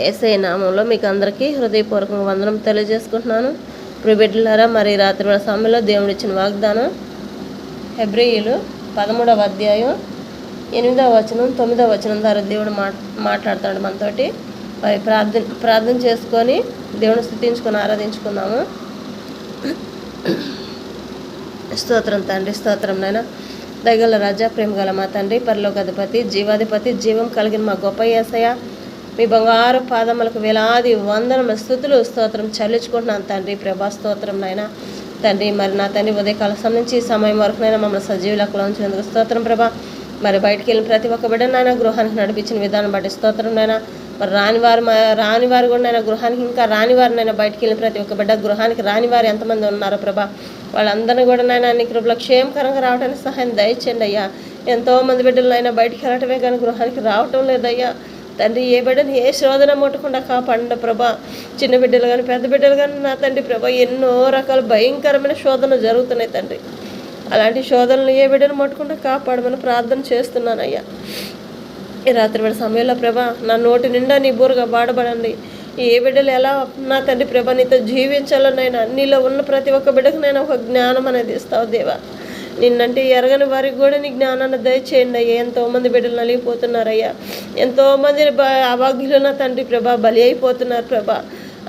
యేసయ్య నామంలో మీకు అందరికీ హృదయపూర్వకంగా వందనం తెలియజేసుకుంటున్నాను. ప్రియబిడ్డలారా, మరి రాత్రి వేళ సమయంలో దేవుడు ఇచ్చిన వాగ్దానం హెబ్రీయులు 13వ అధ్యాయం 8వ వచనం 9వ వచనం ద్వారా దేవుడు మాట్లాడుతాడు మనతోటి. మరి ప్రార్థన చేసుకొని దేవుని స్తుతించుకొని ఆరాధించుకున్నాము. స్తోత్రం తండ్రి, స్తోత్రం నాయన. దయగల రాజా, ప్రేమ గల మా తండ్రి, పరలోకాధిపతి, జీవాధిపతి, జీవం కలిగిన మా గొప్ప యేసయ్య, మీ బంగారు పాదములకు వేలాది వందనముల స్తుతులు స్తోత్రం చెల్లించుకుంటున్నాను తండ్రి. ప్రభా స్తోత్రం నాయన. తండ్రి, మరి నా తండ్రి ఉదయకాల సమయం నుంచి ఈ సమయం వరకు నైనా మమ్మల్ని సజీవులకు ఉంచినందుకు స్తోత్రం ప్రభా. మరి బయటికి వెళ్ళిన ప్రతి ఒక్క బిడ్డనైనా గృహానికి నడిపించిన విధానం బట్టి స్తోత్రం నాయన. మరి రానివారు కూడా నైనా గృహానికి, ఇంకా రానివారినైనా బయటికి వెళ్ళిన ప్రతి ఒక్క బిడ్డ గృహానికి రానివారు ఎంతమంది ఉన్నారో ప్రభా, వాళ్ళందరినీ కూడా నైనా నీ కృపలో క్షేమకరంగా రావడానికి సహాయం దయచేయండి అయ్యా. ఎంతోమంది బిడ్డలైనా బయటికి వెళ్ళటమే కానీ గృహానికి రావటం లేదయ్యా. తండ్రి, ఏ బిడ్డని ఏ శోధన ముట్టకుండా కాపాడండి ప్రభా. చిన్న బిడ్డలు కానీ పెద్ద బిడ్డలు కానీ నా తండ్రి ప్రభా, ఎన్నో రకాల భయంకరమైన శోధనలు జరుగుతున్నాయి తండ్రి. అలాంటి శోధనలు ఏ బిడ్డను ముట్టకుండా కాపాడమని ప్రార్థన చేస్తున్నానయ్యా. ఈ రాత్రి వేళ సమయంలో ప్రభా, నా నోటి నిండా నీ బూరుగా బాడబడండి. ఏ బిడ్డలు ఎలా నా తండ్రి ప్రభా నీతో జీవించాలనైనా, నీలో ఉన్న ప్రతి ఒక్క బిడ్డకు నేను ఒక జ్ఞానం అనేది ఇస్తావు దేవా. నిన్నంటే ఎరగని వారికి కూడా నీ జ్ఞానాన్ని దయచేయండి అయ్యా. ఎంతోమంది బిడ్డలు నలిగిపోతున్నారయ్యా. ఎంతోమంది అభాగ్యులు నా తండ్రి ప్రభా బలి అయిపోతున్నారు ప్రభా.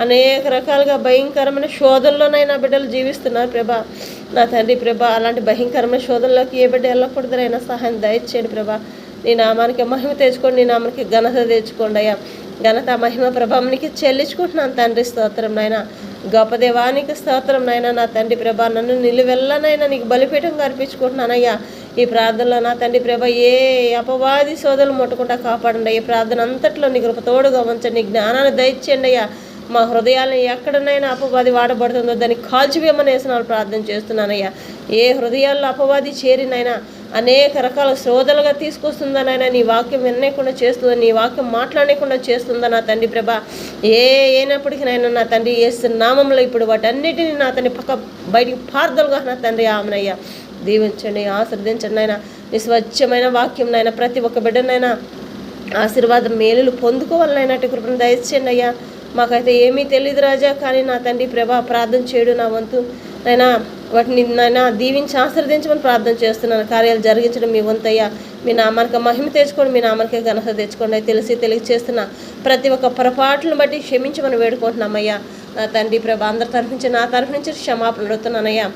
అనేక రకాలుగా భయంకరమైన శోధనలోనైనా బిడ్డలు జీవిస్తున్నారు ప్రభా. నా తండ్రి ప్రభా, అలాంటి భయంకరమైన శోధనలోకి ఏ బిడ్డ వెళ్ళకూడదైనా సహాయం దయచేయండి ప్రభా. నీ నామానికి మహిమ తెచ్చుకోండి, నీ నామానికి ఘనత తెచ్చుకోండి అయ్యా. ఘనత మహిమ ప్రభావానికి చెల్లించుకుంటున్నాను తండ్రి. స్తోత్రం నాయన. గొప్ప దేవానికి స్తోత్రం నాయన. నా తండ్రి ప్రభా, నన్ను నిలువెల్లనైనా నీకు బలిపీఠంగా అర్పించుకుంటున్నానయ్యా. ఈ ప్రార్థనలో నా తండ్రి ప్రభా, ఏ అపవాది సోదరులు ముట్టకుండా కాపాడండి. ఈ ప్రార్థన అంతట్లో నీ కృప తోడుగా ఉంచండి. జ్ఞానాన్ని దయచేయండి అయ్యా. మా హృదయాలను ఎక్కడనైనా అపవాది వాడబడుతుందో దాన్ని కాల్చివేయమని వేసినాలు ప్రార్థన చేస్తున్నానయ్యా. ఏ హృదయాల్లో అపవాది చేరినైనా అనేక రకాల శోధనలుగా తీసుకొస్తుందనైనా, నీ వాక్యం వినకుండా చేస్తుందా, నీ వాక్యం మాట్లాడకుండా చేస్తుందా నా తండ్రి ప్రభా. అయినప్పటికీ నైనా నా తండ్రి యేసు నామంలో ఇప్పుడు వాటన్నిటిని నా తండ్రి బయటికి పార్దలుగా నా తండ్రి ఆమెనయ్యా. దీవించండి, ఆశీర్వదించండి అయినా. నీ స్వచ్ఛమైన వాక్యం నైనా ప్రతి ఒక్క బిడ్డనైనా ఆశీర్వాదం మేలులు పొందుకోవాలనైనట్టు కృపను దయచేయండి అయ్యా. మాకైతే ఏమీ తెలియదు రాజా, కానీ నా తండ్రి ప్రభా ప్రార్థన చేయడు నా వంతు నైనా. వాటిని నైనా దీవించి ఆశీర్వదించమని ప్రార్థన చేస్తున్నాను. కార్యాలు జరిగించడం మీ వంతయ్యా. మీ నామానికి మహిమ తెచ్చుకోండి, మీ నామానికి ఘనత తెచ్చుకోండి. తెలిసి చేస్తున్న ప్రతి ఒక్క పొరపాట్లను బట్టి క్షమించమని వేడుకుంటున్నామయ్యా. నా తండ్రి ప్రభా, అందరి తరఫు నుంచి నా తరఫు నుంచి క్షమాపణ అడుగుతున్నానయ్యా.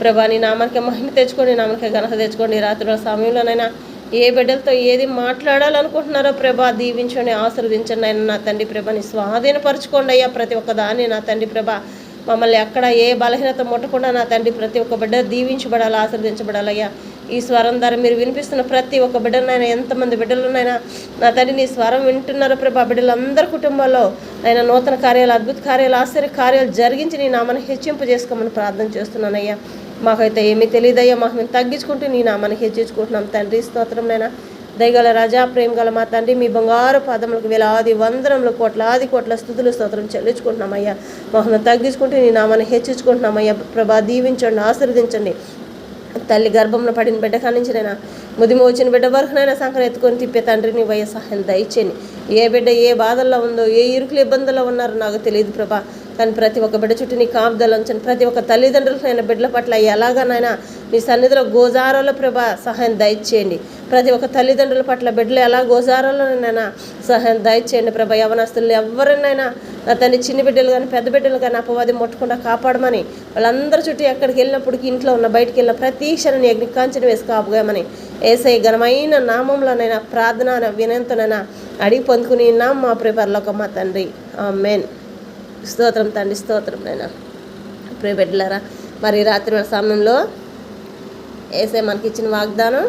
ప్రభా, నీ నామానికి మహిమ తెచ్చుకోండి, నీ నామానికి ఘనత తెచ్చుకోండి. రాత్రి సమయంలోనైనా ఏ బిడ్డలతో ఏది మాట్లాడాలనుకుంటున్నారో ప్రభా దీవించండి, ఆశీర్వదించండి ఆయన. నా తండ్రి ప్రభాని స్వాధీనపరచుకోండి అయ్యా. ప్రతి ఒక్క దాన్ని నా తండ్రి ప్రభా మమ్మల్ని ఎక్కడ ఏ బలహీనత ముట్టకుండా నా తండ్రి ప్రతి ఒక్క బిడ్డ దీవించబడాలి, ఆశీర్వదించబడాలయ్యా. ఈ స్వరం ద్వారా మీరు వినిపిస్తున్న ప్రతి ఒక్క బిడ్డనైనా, ఎంతమంది బిడ్డలునైనా నా తండ్రి నీ స్వరం వింటున్నారో ప్రభా, బిడ్డలందరి కుటుంబాల్లో ఆయన నూతన కార్యాలు, అద్భుత కార్యాలు, ఆశ్చర్య కార్యాలు జరిగించి నీ నామాన్ని హెచ్చింపు చేసుకోమని ప్రార్థన చేస్తున్నానయ్యా. మాకైతే ఏమీ తెలియదయ్యా. మాకు మేము తగ్గించుకుంటూ నీ నామాన్ని హెచ్చించుకుంటున్నాం తండ్రి. స్తోత్రం నైనా. దయగల రాజా, ప్రేమ గల మా తండ్రి, మీ బంగారు పాదములకు వేలాది వందనములు కోట్ల స్తుతులు స్తోత్రం చెల్లించుకుంటున్నామయ్యా. మాకు తగ్గించుకుంటూ నీ నామాన్ని హెచ్చించుకుంటున్నామయ్యా. ప్రభా దీవించండి, ఆశీర్వదించండి. తల్లి గర్భంలో పడిన బిడ్డ కానించినైనా ముదిమి వచ్చిన బిడ్డ వరకునైనా సంకర ఎత్తుకొని తిప్పే తండ్రి నీ వయ్య సహాయం దయచేయండి. ఏ బిడ్డ ఏ బాధల్లో ఉందో, ఏ ఇరుకులు ఇబ్బందుల్లో ఉన్నారో నాకు తెలియదు ప్రభా, కానీ ప్రతి ఒక్క బిడ్డ చుట్టూ నీ కాపుదలు ఉంచండి. ప్రతి ఒక్క తల్లిదండ్రులకైనా బిడ్డల పట్ల ఎలాగనైనా నీ సన్నిధిలో గోజారాల ప్రభా సహాయం దయచేయండి. ప్రతి ఒక్క తల్లిదండ్రుల పట్ల బిడ్డలు ఎలా గోజారాలనైనా సహాయం దయచేయండి ప్రభా. యవనస్తులు ఎవరినైనా నా తండ్రి చిన్న బిడ్డలు కానీ పెద్ద బిడ్డలు కానీ అపవాది ముట్టకుండా కాపాడమని, వాళ్ళందరి చుట్టూ ఎక్కడికి వెళ్ళినప్పటికీ ఇంట్లో ఉన్న బయటికి వెళ్ళిన ప్రతి క్షణాన్ని అగ్నికాంచన వేసి కాపుగామని యేసయ్య ఘనమైన నామంలోనైనా ప్రార్థన వినయంతోనైనా అడిగి పొందుకుని నామ మా ప్రియపరలోక మా తండ్రి, ఆమేన్. స్తోత్రం తండ్రి, స్తోత్రం నైనా. ప్రియ బిడ్డలారా, మరి రాత్రి సమయంలో యేసయ్య మనకి ఇచ్చిన వాగ్దానం,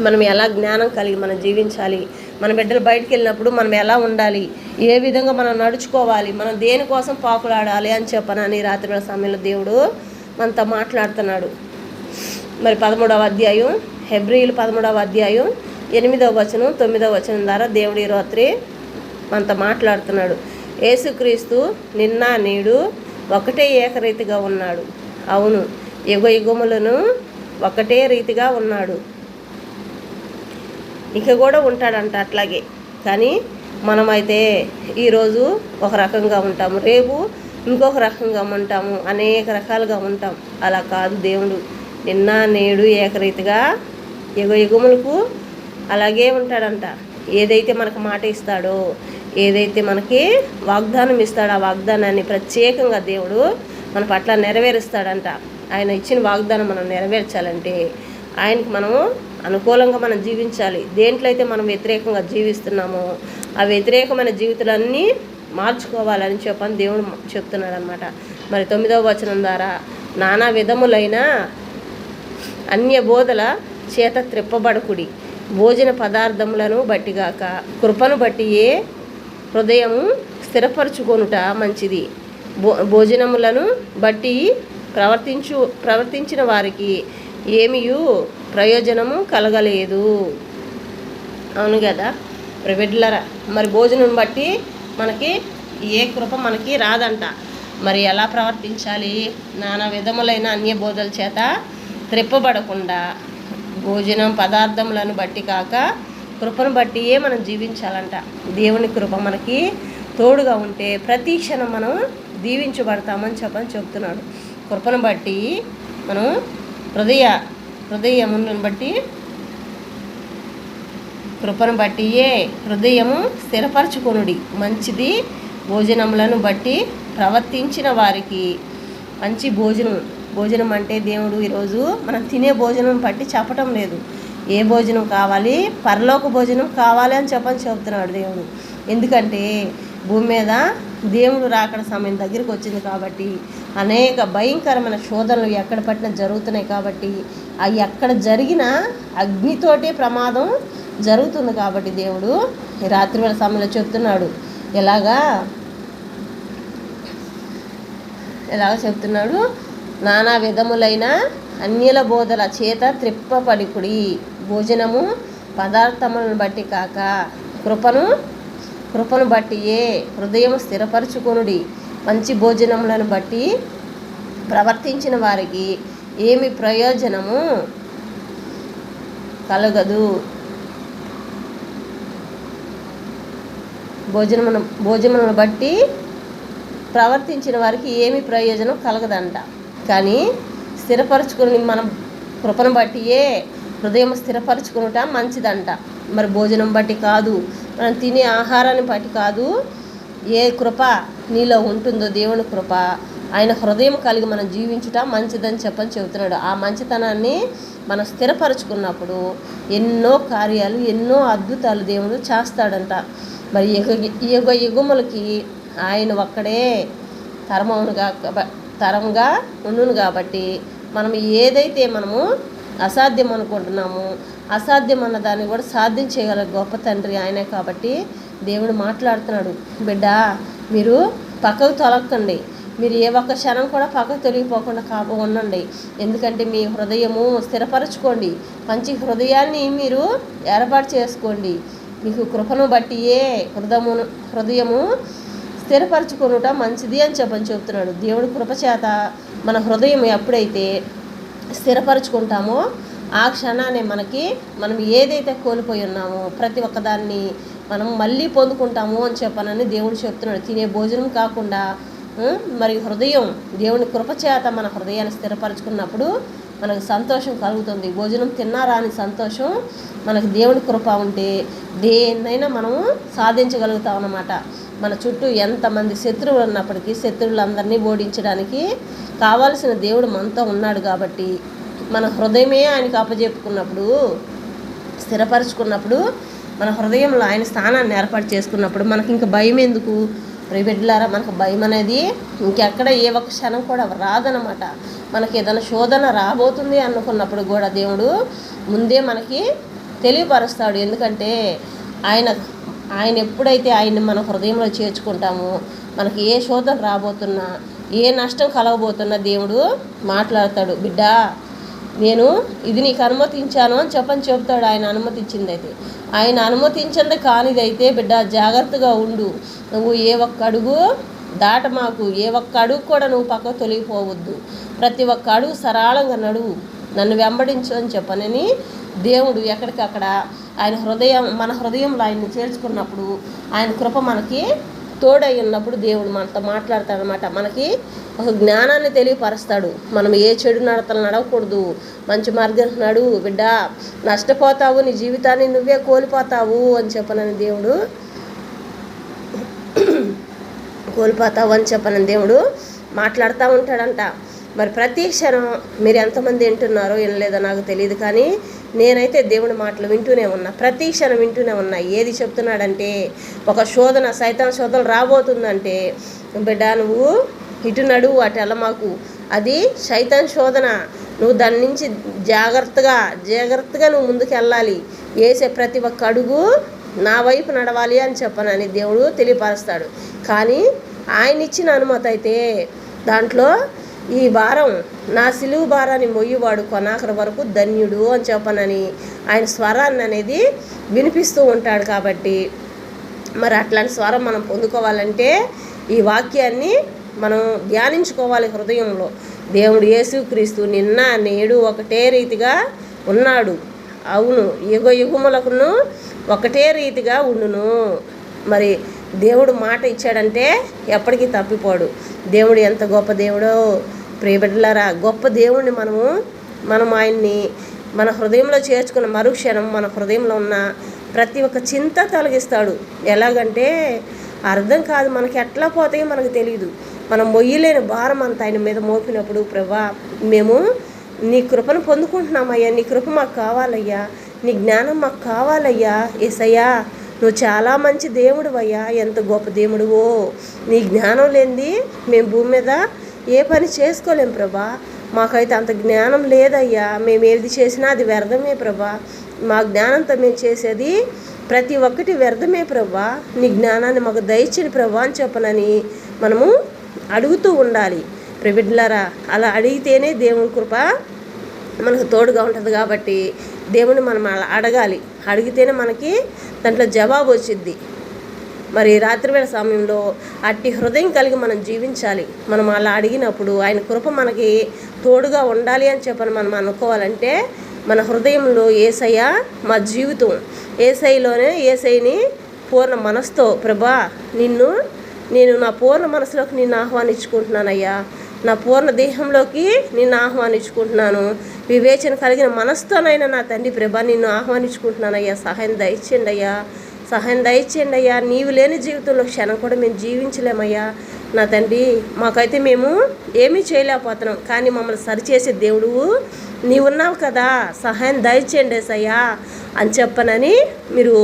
మనం ఎలా జ్ఞానం కలిగి మనం జీవించాలి, మన బిడ్డలు బయటికి వెళ్ళినప్పుడు మనం ఎలా ఉండాలి, ఏ విధంగా మనం నడుచుకోవాలి, మనం దేనికోసం పాకులాడాలి అని చెప్పనని రాత్రి సమయంలో దేవుడు మనతో మాట్లాడుతున్నాడు. మరి 13వ అధ్యాయం హెబ్రీయులు 13వ అధ్యాయం 8వ వచనం 9వ వచనం ద్వారా దేవుడు ఈ రాత్రి మనతో మాట్లాడుతున్నాడు. యేసుక్రీస్తు నిన్న నేడు ఒకటే ఏకరీతిగా ఉన్నాడు. అవును, యుగములను ఒకటే రీతిగా ఉన్నాడు. ఇక కూడా ఉంటాడంట అట్లాగే. కానీ మనమైతే ఈరోజు ఒక రకంగా ఉంటాము, రేపు ఇంకొక రకంగా ఉంటాము, అనేక రకాలుగా ఉంటాం. అలా కాదు, దేవుడు నిన్న నేడు ఏకరీతిగా యుగములకు అలాగే ఉంటాడంట. ఏదైతే మనకు మాట ఇస్తాడో, ఏదైతే మనకి వాగ్దానం ఇస్తాడో, ఆ వాగ్దానాన్ని ప్రత్యేకంగా దేవుడు మన పట్ల నెరవేరుస్తాడంట. ఆయన ఇచ్చిన వాగ్దానం మనం నెరవేర్చాలంటే ఆయనకి మనం అనుకూలంగా మనం జీవించాలి. దేంట్లో అయితే మనం వ్యతిరేకంగా జీవిస్తున్నామో ఆ వ్యతిరేకమైన జీవితాలన్నీ మార్చుకోవాలని చెప్పని దేవుడు చెప్తున్నాడు అనమాట. మరి 9వ వచనం ద్వారా నానా విధములైన అన్య బోధల చేత త్రిప్పబడకుడి, భోజన పదార్థములను బట్టిగాక కృపను బట్టియే హృదయము స్థిరపరచుకొనుట మంచిది. భోజనములను బట్టి ప్రవర్తించిన వారికి ఏమీయూ ప్రయోజనము కలగలేదు. అవును కదా బిడ్డలారా, మరి భోజనం బట్టి మనకి ఏ కృప మనకి రాదంట. మరి ఎలా ప్రవర్తించాలి? నానా విధములైన అన్య బోధల చేత త్రిప్పబడకుండా భోజనం పదార్థములను బట్టి కాక కృపను బట్టియే మనం జీవించాలంట. దేవుని కృప మనకి తోడుగా ఉంటే ప్రతి క్షణం మనం దీవించబడతామని చెప్తున్నాడు. కృపను బట్టి మనం హృదయమును బట్టి కృపను బట్టియే హృదయము స్థిరపరచుకొనుడి మంచిది. భోజనములను బట్టి ప్రవర్తించిన వారికి మంచి భోజనం అంటే దేవుడు ఈరోజు మనం తినే భోజనం బట్టి చెప్పటం లేదు. ఏ భోజనం కావాలి? పరలోక భోజనం కావాలి అని చెప్తున్నాడు దేవుడు. ఎందుకంటే భూమి మీద దేవుడు రాకడ సమయం దగ్గరికి వచ్చింది కాబట్టి అనేక భయంకరమైన శోధనలు ఎక్కడ పట్టినా జరుగుతున్నాయి కాబట్టి అవి ఎక్కడ జరిగినా అగ్నితోటే ప్రమాదం జరుగుతుంది కాబట్టి దేవుడు ఈ రాత్రివేళ సమయంలో చెప్తున్నాడు. ఎలాగా చెప్తున్నాడు? నానా విధములైన అన్యుల బోధల చేత త్రిప్పబడికుడి, భోజనము పదార్థములను బట్టి కాక కృపను బట్టియే హృదయం స్థిరపరచుకొనుడి, మంచి భోజనములను బట్టి ప్రవర్తించిన వారికి ఏమి ప్రయోజనము కలగదు. భోజనములను బట్టి ప్రవర్తించిన వారికి ఏమి ప్రయోజనం కలగదంట. కానీ స్థిరపరచుకుని మనం కృపను బట్టియే హృదయం స్థిరపరచుకునుట మంచిదంట. మరి భోజనం బట్టి కాదు, మనం తినే ఆహారాన్ని బట్టి కాదు. ఏ కృప నీలో ఉంటుందో దేవుని కృప, ఆయన హృదయం కలిగి మనం జీవించుట మంచిదని చెప్తున్నాడు. ఆ మంచితనాన్ని మనం స్థిరపరచుకున్నప్పుడు ఎన్నో కార్యాలు, ఎన్నో అద్భుతాలు దేవుడు చేస్తాడంట. మరి యుగములకి ఆయన ఒక్కడే తరంగా ఉండును కాబట్టి మనం ఏదైతే మనము అసాధ్యం అనుకుంటున్నామో అసాధ్యం అన్న దాన్ని కూడా సాధించగల గొప్ప తండ్రి ఆయనే. కాబట్టి దేవుడు మాట్లాడుతున్నాడు, బిడ్డ మీరు పక్కకు తొలగకండి, మీరు ఏ ఒక్క క్షణం కూడా పక్కకు తొలగిపోకుండా ఉండండి. ఎందుకంటే మీ హృదయము స్థిరపరచుకోండి, మంచి హృదయాన్ని మీరు ఏర్పాటు చేసుకోండి. మీకు కృపను బట్టియే హృదయము స్థిరపరచుకొనుట మంచిది అని చెప్తున్నాడు. దేవుడి కృప చేత మన హృదయం ఎప్పుడైతే స్థిరపరచుకుంటామో ఆ క్షణాన్ని మనం ఏదైతే కోల్పోయి ఉన్నామో ప్రతి ఒక్కదాన్ని మనం మళ్ళీ పొందుకుంటాము అని చెప్పనని దేవుడు చెప్తున్నాడు. తినే భోజనం కాకుండా మరి హృదయం దేవుని కృప చేత మన హృదయాన్ని స్థిరపరచుకున్నప్పుడు మనకు సంతోషం కలుగుతుంది. భోజనం తిన్నారా అని సంతోషం మనకు దేవుని కృప ఉంటే దేన్నైనా మనము సాధించగలుగుతాం అన్నమాట. మన చుట్టూ ఎంతమంది శత్రువులు ఉన్నప్పటికీ శత్రువులందరినీ ఓడించడానికి కావాల్సిన దేవుడు మనతో ఉన్నాడు. కాబట్టి మన హృదయమే ఆయనకు అప్పజెప్పుకున్నప్పుడు, స్థిరపరచుకున్నప్పుడు, మన హృదయంలో ఆయన స్థానాన్ని ఏర్పాటు చేసుకున్నప్పుడు మనకి ఇంకా భయం ఎందుకు? బిడ్డలారా, మనకు భయం అనేది ఇంకెక్కడ ఏ ఒక్క క్షణం కూడా రాదనమాట. మనకి ఏదైనా శోధన రాబోతుంది అనుకున్నప్పుడు కూడా దేవుడు ముందే మనకి తెలియపరుస్తాడు. ఎందుకంటే ఆయన ఎప్పుడైతే ఆయన్ని మన హృదయంలో చేర్చుకుంటామో మనకి ఏ శోధన రాబోతున్నా, ఏ నష్టం కలగబోతున్నా దేవుడు మాట్లాడతాడు. బిడ్డ నేను ఇది నీకు అనుమతించాను అని చెప్తాడు. ఆయన అనుమతించిందైతే, ఆయన అనుమతించింది కానిదైతే బిడ్డ జాగ్రత్తగా ఉండు. నువ్వు ఏ ఒక్క అడుగు దాటమాకు, ఏ ఒక్క అడుగు కూడా నువ్వు పక్కకు తొలగిపోవద్దు. ప్రతి ఒక్క అడుగు సరళంగా నడువు, నన్ను వెంబడించు అని చెప్పనని దేవుడు ఎక్కడికక్కడ మన హృదయంలో ఆయన్ని చేర్చుకున్నప్పుడు ఆయన కృప మనకి తోడై ఉన్నప్పుడు దేవుడు మనతో మాట్లాడతాడనమాట. మనకి ఒక జ్ఞానాన్ని తెలియపరుస్తాడు. మనం ఏ చెడు నడతలు నడవకూడదు, మంచి మార్గం నడు బిడ్డ, నష్టపోతావు, నీ జీవితాన్ని నువ్వే కోల్పోతావు అని చెప్పనని దేవుడు మాట్లాడుతూ ఉంటాడంట. మరి ప్రతి క్షణం మీరు ఎంతమంది వింటున్నారో వినలేదో నాకు తెలియదు, కానీ నేనైతే దేవుడి మాటలు వింటూనే ఉన్నా, ప్రతి క్షణం వింటూనే ఉన్నా. ఏది చెప్తున్నాడంటే, ఒక శోధన, సైతాన్ శోధన రాబోతుందంటే, బిడ్డ నువ్వు ఇటు నడువు, అటు వెళ్ళమాకు, అది సైతాన్ శోధన, నువ్వు దాని నుంచి జాగ్రత్తగా నువ్వు ముందుకు వెళ్ళాలి, వేసే ప్రతి ఒక్క అడుగు నా వైపు నడవాలి అని చెప్పనని దేవుడు తెలియపరుస్తాడు. కానీ ఆయన ఇచ్చిన అనుమతి అయితే దాంట్లో ఈ భారం, నా సిలువు భారాన్ని మొయ్యివాడు కొనాఖరి వరకు ధన్యుడు అని చెప్పనని ఆయన స్వరాన్ని అనేది వినిపిస్తూ ఉంటాడు. కాబట్టి మరి అట్లాంటి స్వరం మనం పొందుకోవాలంటే ఈ వాక్యాన్ని మనం ధ్యానించుకోవాలి హృదయంలో. దేవుడు యేసుక్రీస్తు నిన్న నేడు ఒకటే రీతిగా ఉన్నాడు. అవును, యుగములకును ఒకటే రీతిగా ఉండును. మరి దేవుడు మాట ఇచ్చాడంటే ఎప్పటికీ తప్పిపోడు. దేవుడు ఎంత గొప్ప దేవుడో ప్రియబిడ్డలారా. గొప్ప దేవుడిని మనం ఆయన్ని మన హృదయంలో చేర్చుకున్న మరుక్షణం మన హృదయంలో ఉన్న ప్రతి ఒక్క చింత తొలగిస్తాడు. ఎలాగంటే అర్థం కాదు, మనకి ఎట్లా పోతాయో మనకు తెలియదు. మనం మొయ్యలేని భారం అంతా ఆయన మీద మోపినప్పుడు, ప్రభా మేము నీ కృపను పొందుకుంటున్నామయ్యా, నీ కృప మాకు కావాలయ్యా, నీ జ్ఞానం మాకు కావాలయ్యా, యేసయ్యా నువ్వు చాలా మంచి దేవుడు అయ్యా, ఎంత గొప్ప దేవుడువో, నీ జ్ఞానం లేనిది మేము భూమి మీద ఏ పని చేసుకోలేం ప్రభా, మాకైతే అంత జ్ఞానం లేదయ్యా, మేము ఏది చేసినా అది వ్యర్థమే ప్రభా, మా జ్ఞానంతో మేము చేసేది ప్రతి ఒక్కటి వ్యర్థమే ప్రభా, నీ జ్ఞానాన్ని మాకు దయచేయండి ప్రభా అని చెప్పనని మనము అడుగుతూ ఉండాలి. ప్రియబిడ్డలారా, అలా అడిగితేనే దేవుని కృప మనకు తోడుగా ఉంటుంది. కాబట్టి దేవుని మనం అలా అడగాలి, అడిగితేనే మనకి దాంట్లో జవాబు వచ్చిద్ది. మరి రాత్రివేళ సమయంలో అట్టి హృదయం కలిగి మనం జీవించాలి. మనం అలా అడిగినప్పుడు ఆయన కృప మనకి తోడుగా ఉండాలి అని చెప్పని మనం అనుకోవాలంటే మన హృదయంలో యేసయ్య మా జీవితం, యేసయ్యని పూర్ణ మనసుతో, ప్రభా నేను నా పూర్ణ మనసులోకి నిన్ను ఆహ్వానించుకుంటున్నానయ్యా, నా పూర్ణ దేహంలోకి నిన్ను ఆహ్వానించుకుంటున్నాను, వివేచన కలిగిన మనసుతోనైనా నా తండ్రి ప్రభా నిన్ను ఆహ్వానించుకుంటున్నానయ్యా, సహాయం దయచేయండి అయ్యా, నీవు లేని జీవితంలో క్షణం కూడా మేము జీవించలేమయ్యా నా తండ్రి, మాకైతే మేము ఏమీ చేయలేకపోతున్నాం, కానీ మమ్మల్ని సరిచేసే దేవుడు నీవున్నావు కదా, సహాయం దయచేయండి యేసయ్యా అని చెప్పనని మీరు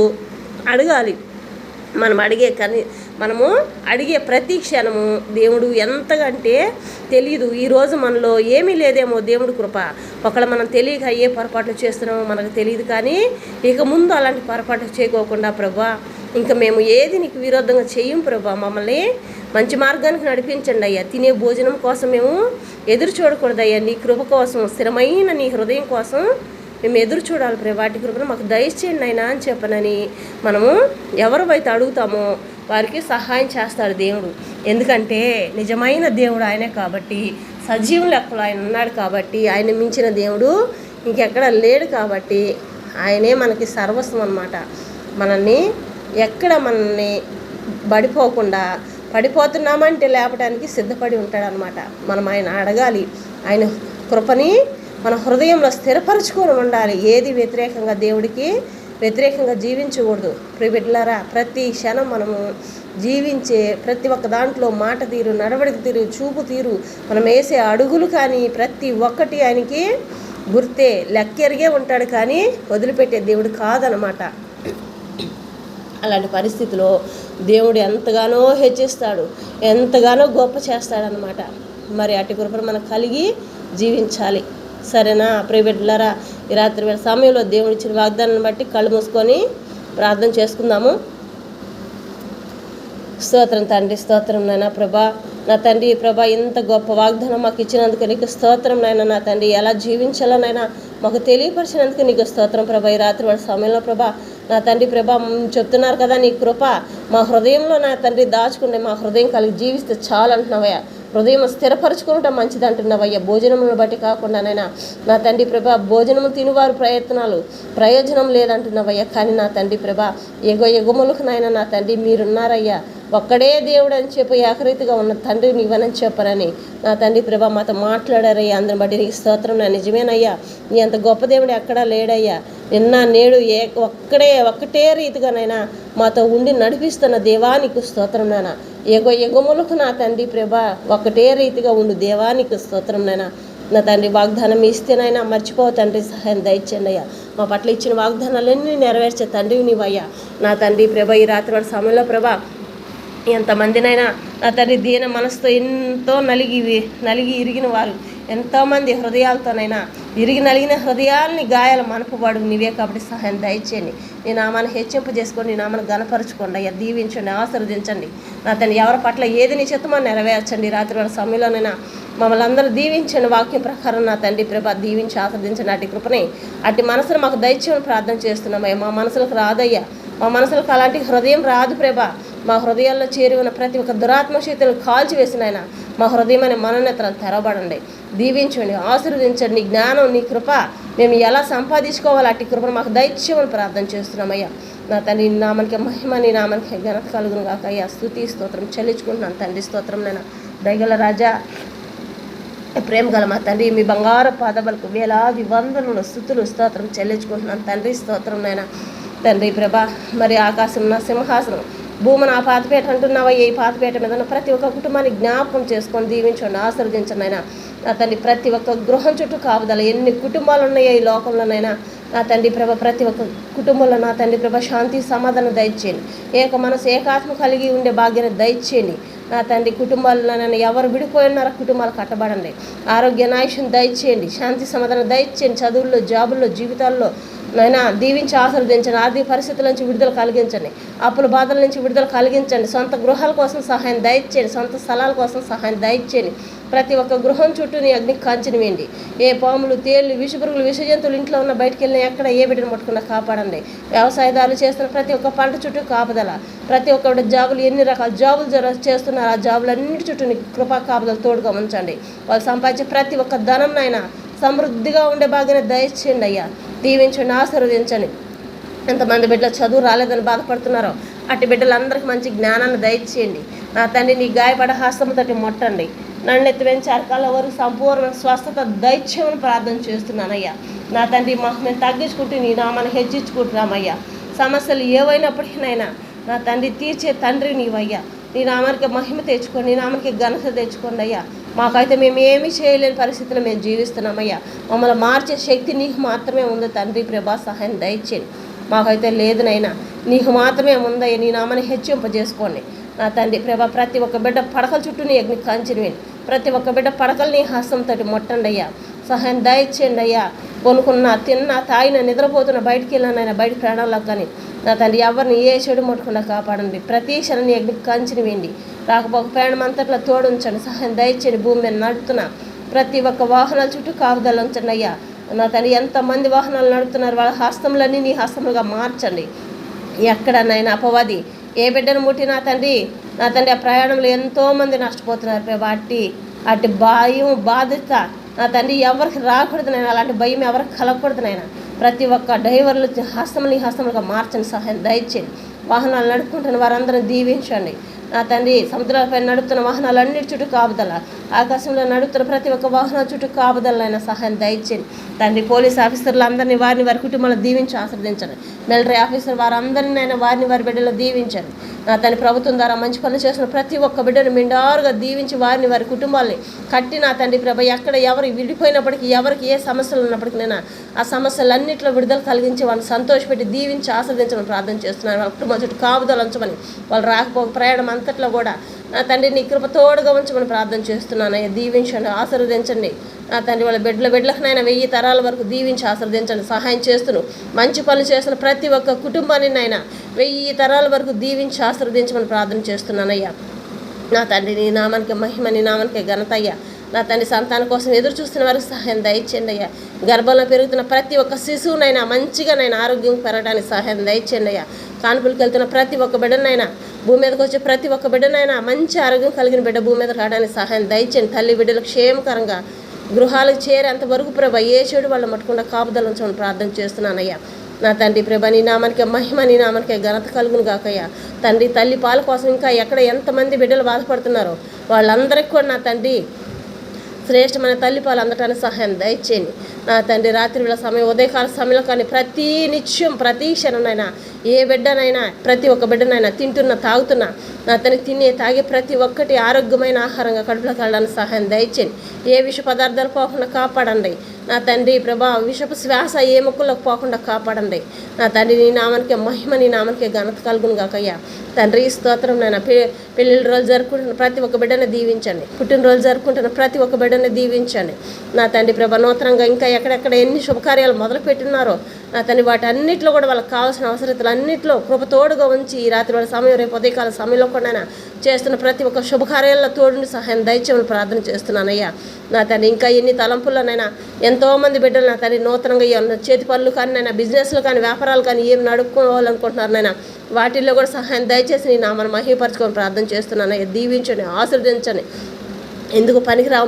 అడగాలి. మనము అడిగే ప్రతి క్షణము దేవుడు ఎంతకంటే తెలియదు. ఈరోజు మనలో ఏమీ లేదేమో దేవుడి కృప, ఒకవేళ మనం తెలియక ఏ పొరపాట్లు చేస్తున్నామో మనకు తెలియదు, కానీ ఇక ముందు అలాంటి పొరపాట్లు చేయకోకుండా ప్రభా ఇంకా మేము ఏది నీకు విరోధంగా చేయం ప్రభా, మమ్మల్ని మంచి మార్గానికి నడిపించండి అయ్యా, తినే భోజనం కోసం మేము ఎదురు చూడకూడదయ్యా, నీ కృప కోసం, స్థిరమైన నీ హృదయం కోసం మేము ఎదురు చూడాలి ప్రభా, వాటి కృపను మాకు దయచేయండి అయినా అని చెప్పనని మనము ఎవరైతే అడుగుతామో వారికి సహాయం చేస్తాడు దేవుడు. ఎందుకంటే నిజమైన దేవుడు ఆయనే కాబట్టి, సజీవం లెక్కలో ఆయన ఉన్నాడు కాబట్టి, ఆయన మించిన దేవుడు ఇంకెక్కడ లేడు కాబట్టి ఆయనే మనకి సర్వస్వం అన్నమాట. మనల్ని పడిపోతున్నామంటే లేపడానికి సిద్ధపడి ఉంటాడనమాట. మనం ఆయన అడగాలి, ఆయన కృపని మన హృదయంలో స్థిరపరచుకొని ఉండాలి. ఏది దేవుడికి వ్యతిరేకంగా జీవించకూడదు. ప్రియబిడ్డలారా, ప్రతి క్షణం మనము జీవించే ప్రతి ఒక్క దాంట్లో మాట తీరు, నడవడిక తీరు, చూపు తీరు, మనం వేసే అడుగులు కానీ ప్రతి ఒక్కటి ఆయనకి గుర్తే, లెక్కెరిగే ఉంటాడు, కానీ వదిలిపెట్టే దేవుడు కాదనమాట. అలాంటి పరిస్థితిలో దేవుడు ఎంతగానో హెచ్చిస్తాడు, ఎంతగానో గొప్ప చేస్తాడనమాట. మరి అటు కృపను మనకు కలిగి జీవించాలి. సరేనా ప్రియబిడ్డలారా, ఈ రాత్రి వేళ సమయంలో దేవుడు ఇచ్చిన వాగ్దానాన్ని బట్టి కళ్ళు మూసుకొని ప్రార్థన చేసుకుందాము. స్తోత్రం తండ్రి, స్తోత్రం నాయన ప్రభా, నా తండ్రి ప్రభా, ఇంత గొప్ప వాగ్దానం మాకు ఇచ్చినందుకు నీకు స్తోత్రం నాయన. నా తండ్రి ఎలా జీవించాలో నాయన మాకు తెలియపరిచినందుకు నీకు స్తోత్రం ప్రభా. ఈ రాత్రి వాళ్ళ సమయంలో ప్రభా, నా తండ్రి ప్రభా చెప్తున్నారు కదా, నీ కృప మా హృదయంలో నా తండ్రి దాచుకుంటే మా హృదయం కలిగి జీవిస్తే చాలు అంటున్నావయ్యా. హృదయం స్థిరపరచుకోవటం మంచిది అంటున్నావయ్యా. భోజనములను బట్టి కాకుండానైనా నా తండ్రి ప్రభా భోజనము తినివారు ప్రయోజనం లేదంటున్నావయ్యా. కానీ నా తండ్రి ప్రభా ఎగుములకునైనా నా తండ్రి మీరున్నారయ్యా. ఒక్కడే దేవుడు అని చెప్పి ఏకరీతిగా ఉన్న తండ్రి నీవనని చెప్పరని నా తండ్రి ప్రభా మాతో మాట్లాడారయ్యా. అందరిని బట్టి నీకు స్తోత్రం. నా నిజమేనయ్యా, నీ అంత గొప్ప దేవుడు ఎక్కడా లేడయ్యా. నిన్న నేడు ఒక్కటే రీతిగానైనా మాతో ఉండి నడిపిస్తున్న దేవానికి స్తోత్రం నాన్న. ఎగుములకు నా తండ్రి ప్రభా ఒకటే రీతిగా ఉండు దేవానికి స్తోత్రం నాన్న. నా తండ్రి వాగ్దానం ఇస్తేనైనా మర్చిపో తండ్రి, సహాయం దయచేయండి అయ్యా. మా పట్ల ఇచ్చిన వాగ్దానాలన్నీ నెరవేర్చే తండ్రి నీవయ్యా. నా తండ్రి ప్రభా ఈ రాత్రి వాడి సమయంలో ప్రభా ఎంతమందినైనా నా తండ్రి దీన మనసుతో ఎంతో నలిగి ఇరిగిన వారు ఎంతోమంది హృదయాలతోనైనా నలిగిన హృదయాల్ని గాయాలు మనపవాడు నీవే కాబట్టి సహాయం దయచేయండి. నీ నామాన్ని హెచ్చింపు చేసుకోండి, నీ నామాన్ని గణపరచుకోండి అయ్యా. దీవించండి, ఆశీర్వదించండి. నా తను ఎవరి పట్ల ఏది నీ చిత్తమని నెరవేర్చండి. రాత్రి వాళ్ళ సమయంలోనైనా మమ్మల్ని అందరూ దీవించండి. వాక్యం ప్రకారం నా తండ్రి ప్రభా దీవించి ఆశీర్వదించండి. అటు కృపని అటు మనసును మాకు దయచేయమని ప్రార్థన చేస్తున్నామయ్యా. మా మనసులకు రాదయ్యా, మా మనసులకు అలాంటి హృదయం రాదు ప్రభా. మా హృదయాల్లో చేరి ఉన్న ప్రతి ఒక్క దురాత్మ శక్తులను కాల్చివేసిన ఆయన మా హృదయం అనే మనోనేతలను తెరవబడండి. దీవించండి, ఆశీర్వదించండి. జ్ఞానం నీ కృప మేము ఎలా సంపాదించుకోవాలి అట్టి కృపను మాకు దయచేయమని ప్రార్థన చేస్తున్నామయ్యా. నా తండ్రి నీ నామానికి మహిమ, నీ నామానికి ఘనత కలుగును గాక అయ్యా. స్తుతి స్తోత్రం చెల్లించుకుంటున్నాను తండ్రి. స్తోత్రం నైనా దయగల రాజా, ప్రేమ గల మా తండ్రి, మీ బంగారు పాదములకు వేలాది వందనలు స్తుతులు స్తోత్రం చెల్లించుకుంటున్నాను తండ్రి. స్తోత్రం నైనా తండ్రి ప్రభా. మరి ఆకాశం నా సింహాసనం, భూమి నా పాతపేట అంటున్నావయ్యా. ఈ పాతపేట మీద ప్రతి ఒక్క కుటుంబాన్ని జ్ఞాపకం చేసుకొని దీవించండి, ఆశీర్వదించండి అయినా. నా తండ్రి ప్రతి ఒక్క గృహం చుట్టూ కాపుదల, ఎన్ని కుటుంబాలు ఉన్నాయో ఈ లోకంలోనైనా నా తండ్రి ప్రభ ప్రతి ఒక్క కుటుంబంలో నా తండ్రి ప్రభ శాంతి సమాధానం దయచేయండి. ఏక మనసు ఏకాత్మ కలిగి ఉండే భాగ్యాన్ని దయచేయండి. నా తండ్రి కుటుంబాల్లో నన్ను ఎవరు విడిపోయినారో కుటుంబాలు కట్టబడండి. ఆరోగ్య నాయుష్యం దయచేయండి, శాంతి సమాధానం దయచేయండి. చదువుల్లో, జాబుల్లో, జీవితాల్లో నైనా దీవించి ఆశీర్వదించండి. ఆర్థిక పరిస్థితుల నుంచి విడుదల కలిగించండి, అప్పుల బాధల నుంచి విడుదల కలిగించండి. సొంత గృహాల కోసం సహాయం దయచేయండి, సొంత స్థలాల కోసం సహాయం దయచేయండి. ప్రతి ఒక్క గృహం చుట్టూ నీ అగ్ని కాంచెను వేయండి. ఏ పాములు, తేళ్లు, విషపురుగులు, విషజంతువులు ఇంట్లో ఉన్న బయటికి వెళ్ళిన ఎక్కడ ఏ బిడ్డను ముట్టకుండా కాపాడండి. వ్యవసాయదారులు చేస్తున్న ప్రతి ఒక్క పంట చుట్టూ కాపుదల, ప్రతి ఒక్క జాబులు, ఎన్ని రకాల జాబులు చేస్తున్నారు ఆ జాబులన్నిటి చుట్టూ నీ కృపా కాపుదలు తోడుగా ఉంచండి. వాళ్ళు సంపాదించే ప్రతి ఒక్క ధనంనైనా సమృద్ధిగా ఉండే భాగ్యాన్ని దయచేయండి అయ్యా. దీవించండి, ఆశీర్వదించండి. ఎంతమంది బిడ్డలు చదువు రాలేదని బాధపడుతున్నారో అట్టి బిడ్డలందరికీ మంచి జ్ఞానాన్ని దయచేయండి. నా తండ్రి నీ గాయపడ హస్తముతోటి ముట్టండి. నన్నెత్తి వెంచి అరకాల వరకు సంపూర్ణ స్వస్థత దయచేయమని ప్రార్థన చేస్తున్నానయ్యా. నా తండ్రి మేము తగ్గించుకుంటూ నీ నామాన్ని హెచ్చించుకుంటున్నామయ్యా. సమస్యలు ఏవైనప్పటికీనైనా నా తండ్రి తీర్చే తండ్రి నీవయ్యా. నీ నామానికి మహిమ తెచ్చుకోండి, నీ నామానికి ఘనత తెచ్చుకోండి అయ్యా. మాకైతే మేము ఏమీ చేయలేని పరిస్థితుల్లో మేము జీవిస్తున్నామయ్యా. మమ్మల్ని మార్చే శక్తి నీకు మాత్రమే ఉంది తండ్రి ప్రభా. సహాయం దయచేయండి, మాకైతే లేదునైనా నీకు మాత్రమే ఉందయ్యా. నీ నామాన్ని హెచ్చింపజేసుకోండి నా తండ్రి ప్రభా. ప్రతి ఒక్క బిడ్డ పడకల చుట్టూ నీ అగ్ని కాంచెను వేయండి. ప్రతి ఒక్క బిడ్డ పడకలు నీ హస్తంతో ముట్టండి అయ్యా. సహాయం దయచేయండి అయ్యా. కొనుక్కున్న, తిన్న, తాగిన, నిద్రపోతున్న, బయటికి వెళ్ళినైనా బయట ప్రాణాలకు కానీ నా తండ్రి ఎవరిని ఏ చెడు ముట్టకుండా కాపాడండి. ప్రతి క్షణం నీ అగ్ని కాంచెను వేయండి. రాకపోక ప్రయాణం అంతట్లో తోడుంచండి. సహాయం దయచేయండి. భూమి మీద నడుపుతున్న ప్రతి ఒక్క వాహనాల చుట్టూ కాపుదలు ఉంచండి అయ్యా. నా తండ్రి ఎంతమంది వాహనాలు నడుపుతున్నారు, వాళ్ళ హస్తములన్నీ నీ హస్తములుగా మార్చండి. ఎక్కడనైనా అపవాది ఏ బిడ్డను ముట్టినా తండ్రి నా తండ్రి ఆ ప్రయాణంలో ఎంతోమంది నష్టపోతున్నారు ప్రభా. అట్టి భయం, బాధ్యత నా తండ్రి ఎవరికి రాకూడదు నైనా, అలాంటి భయం ఎవరికి కలగకూడదు నైనా. ప్రతి ఒక్క డ్రైవర్లు హస్తముని హస్తములుగా మార్చండి. సహాయం దయచేయండి. వాహనాలు నడుపుకుంటున్న వారందరూ దీవించండి నా తండ్రి. సముద్రాలపై నడుపుతున్న వాహనాలన్నిటి చుట్టూ కాపుదల, ఆకాశంలో నడుపుతున్న ప్రతి ఒక్క వాహనాల చుట్టూ కాపుదలైనా సహాయం దయచేయండి తండ్రి. పోలీస్ ఆఫీసర్లు అందరినీ వారిని వారి కుటుంబాలను దీవించి ఆశీర్వదించండి. మిలిటరీ ఆఫీసర్ వారందరినీ అయినా వారిని వారి బిడ్డలు దీవించండి నా తండ్రి. ప్రభుత్వం ద్వారా మంచి పనులు చేసిన ప్రతి ఒక్క బిడ్డను మెండారుగా దీవించి వారిని వారి కుటుంబాలని కట్టి నా తండ్రి ప్రభ. ఎక్కడ ఎవరు విడిపోయినప్పటికీ, ఎవరికి ఏ సమస్యలు ఉన్నప్పటికీ నేను ఆ సమస్యలన్నింటిలో విడుదల కలిగించి వాళ్ళని సంతోషపెట్టి దీవించి ఆశీర్వదించమని ప్రార్థన చేస్తున్నాను. వాళ్ళ కుటుంబం చుట్టూ కాపుదలు ఉంచమని, వాళ్ళు రాకపోక ప్రయాణం అంతట్లో కూడా నా తండ్రి నీ కృప తోడుగా ఉంచమని ప్రార్థన చేస్తున్నాను అయ్యా. దీవించండి, ఆశీర్వదించండి నా తండ్రి. వాళ్ళ బిడ్డలకనైనా 1000 తరాల వరకు దీవించి ఆశీర్వదించండి. సహాయం చేస్తున్నాను. మంచి పనులు చేస్తున్న ప్రతి ఒక్క కుటుంబాన్ని నైనా 1000 తరాల వరకు దీవించి ఆశీర్వదించమని ప్రార్థన చేస్తున్నానయ్యా. నా తండ్రి నీ నామానికి మహిమ, నీ నామానికి ఘనత అయ్యా. నా తండ్రి సంతానం కోసం ఎదురు చూస్తున్న వారికి సహాయం దయచేయండి అయ్యా. గర్భంలో పెరుగుతున్న ప్రతి ఒక్క శిశువునైనా మంచిగా ఆరోగ్యం పెరగడానికి సహాయం దయచేయండి అయ్యా. కాన్పులకు వెళ్తున్న ప్రతి ఒక్క బిడ్డనైనా, భూమి మీదకి వచ్చే ప్రతి ఒక్క బిడ్డనైనా మంచి ఆరోగ్యం కలిగిన బిడ్డ భూమి మీద రావడానికి సహాయం దయచేయండి. తల్లి బిడ్డలకు క్షేమకరంగా గృహాలకు చేరేంతవరకు ప్రభా ఏ చెడు వాళ్ళు మట్టకుండా కాపుదల ఉంచమని ప్రార్థన చేస్తున్నానయ్యా. నా తండ్రి ప్రభా నీ నామానికే మహిమ, నీ నామానికే ఘనత కలుగును గాకయ్యా. తండ్రి తల్లి పాల కోసం ఇంకా ఎక్కడ ఎంతమంది బిడ్డలు బాధపడుతున్నారో వాళ్ళందరికీ కూడా నా తండ్రి శ్రేష్టమైన తల్లి పాలు అందటానికి సహాయం దయచేయండి. నా తండ్రి రాత్రి వేళ సమయం, ఉదయకాల సమయంలో కానీ ప్రతి నిత్యం ప్రతి క్షణంనైనా ఏ బిడ్డనైనా ప్రతి ఒక్క బిడ్డనైనా తింటున్నా తాగుతున్నా నా తనకి తినే తాగే ప్రతి ఒక్కటి ఆరోగ్యమైన ఆహారంగా కడుపులోకి వెళ్ళడానికి సహాయం దయచేయండి. ఏ విష పదార్థాలు పోకుండా కాపాడండి నా తండ్రి ప్రభా. విషపు శ్వాస ఏ ముక్కులకు పోకుండా కాపాడండి నా తండ్రి. నీ నామానికే మహిమ, నీ నామానికే ఘనత కలుగును గాకయ్యా. తండ్రి స్తోత్రం నాయన. పెళ్ళిళ్ళ రోజు జరుపుకుంటున్న ప్రతి ఒక్క బిడ్డను దీవించండి. పుట్టినరోజు జరుపుకుంటున్న ప్రతి ఒక్క బిడ్డను దీవించండి నా తండ్రి ప్రభా. నూతనంగా ఇంకా ఎక్కడెక్కడ ఎన్ని శుభకార్యాలు మొదలుపెట్టున్నారో నా తండ్రి వాటి అన్నింటిలో కూడా వాళ్ళకి కావాల్సిన అవసరతలు అన్నింటిలో కృప తోడుగా ఉంచి ఈ రాత్రి వాళ్ళ సమయం, రేపు ఉదయకాల సమయంలో కూడా చేస్తున్న ప్రతి ఒక్క శుభకార్యాల్లో తోడుని సహాయం దయచేయమని ప్రార్థన చేస్తున్నానయ్యా. నా తండ్రి ఇంకా ఎన్ని తలంపుల్లోనైనా ఎంతోమంది బిడ్డలు నా తండ్రి నూతనంగా చేతి పనులు కానీ బిజినెస్లు కానీ వ్యాపారాలు కానీ ఏం నడుపుకోవాలనుకుంటున్నారు నైనా వాటిల్లో కూడా సహాయం దయచేసి నీ నామను మహిమపరచుకొని ప్రార్థన చేస్తున్నానయ్యా. దీవించండి, ఆశీర్వదించండి. ఎందుకు పనికిరావు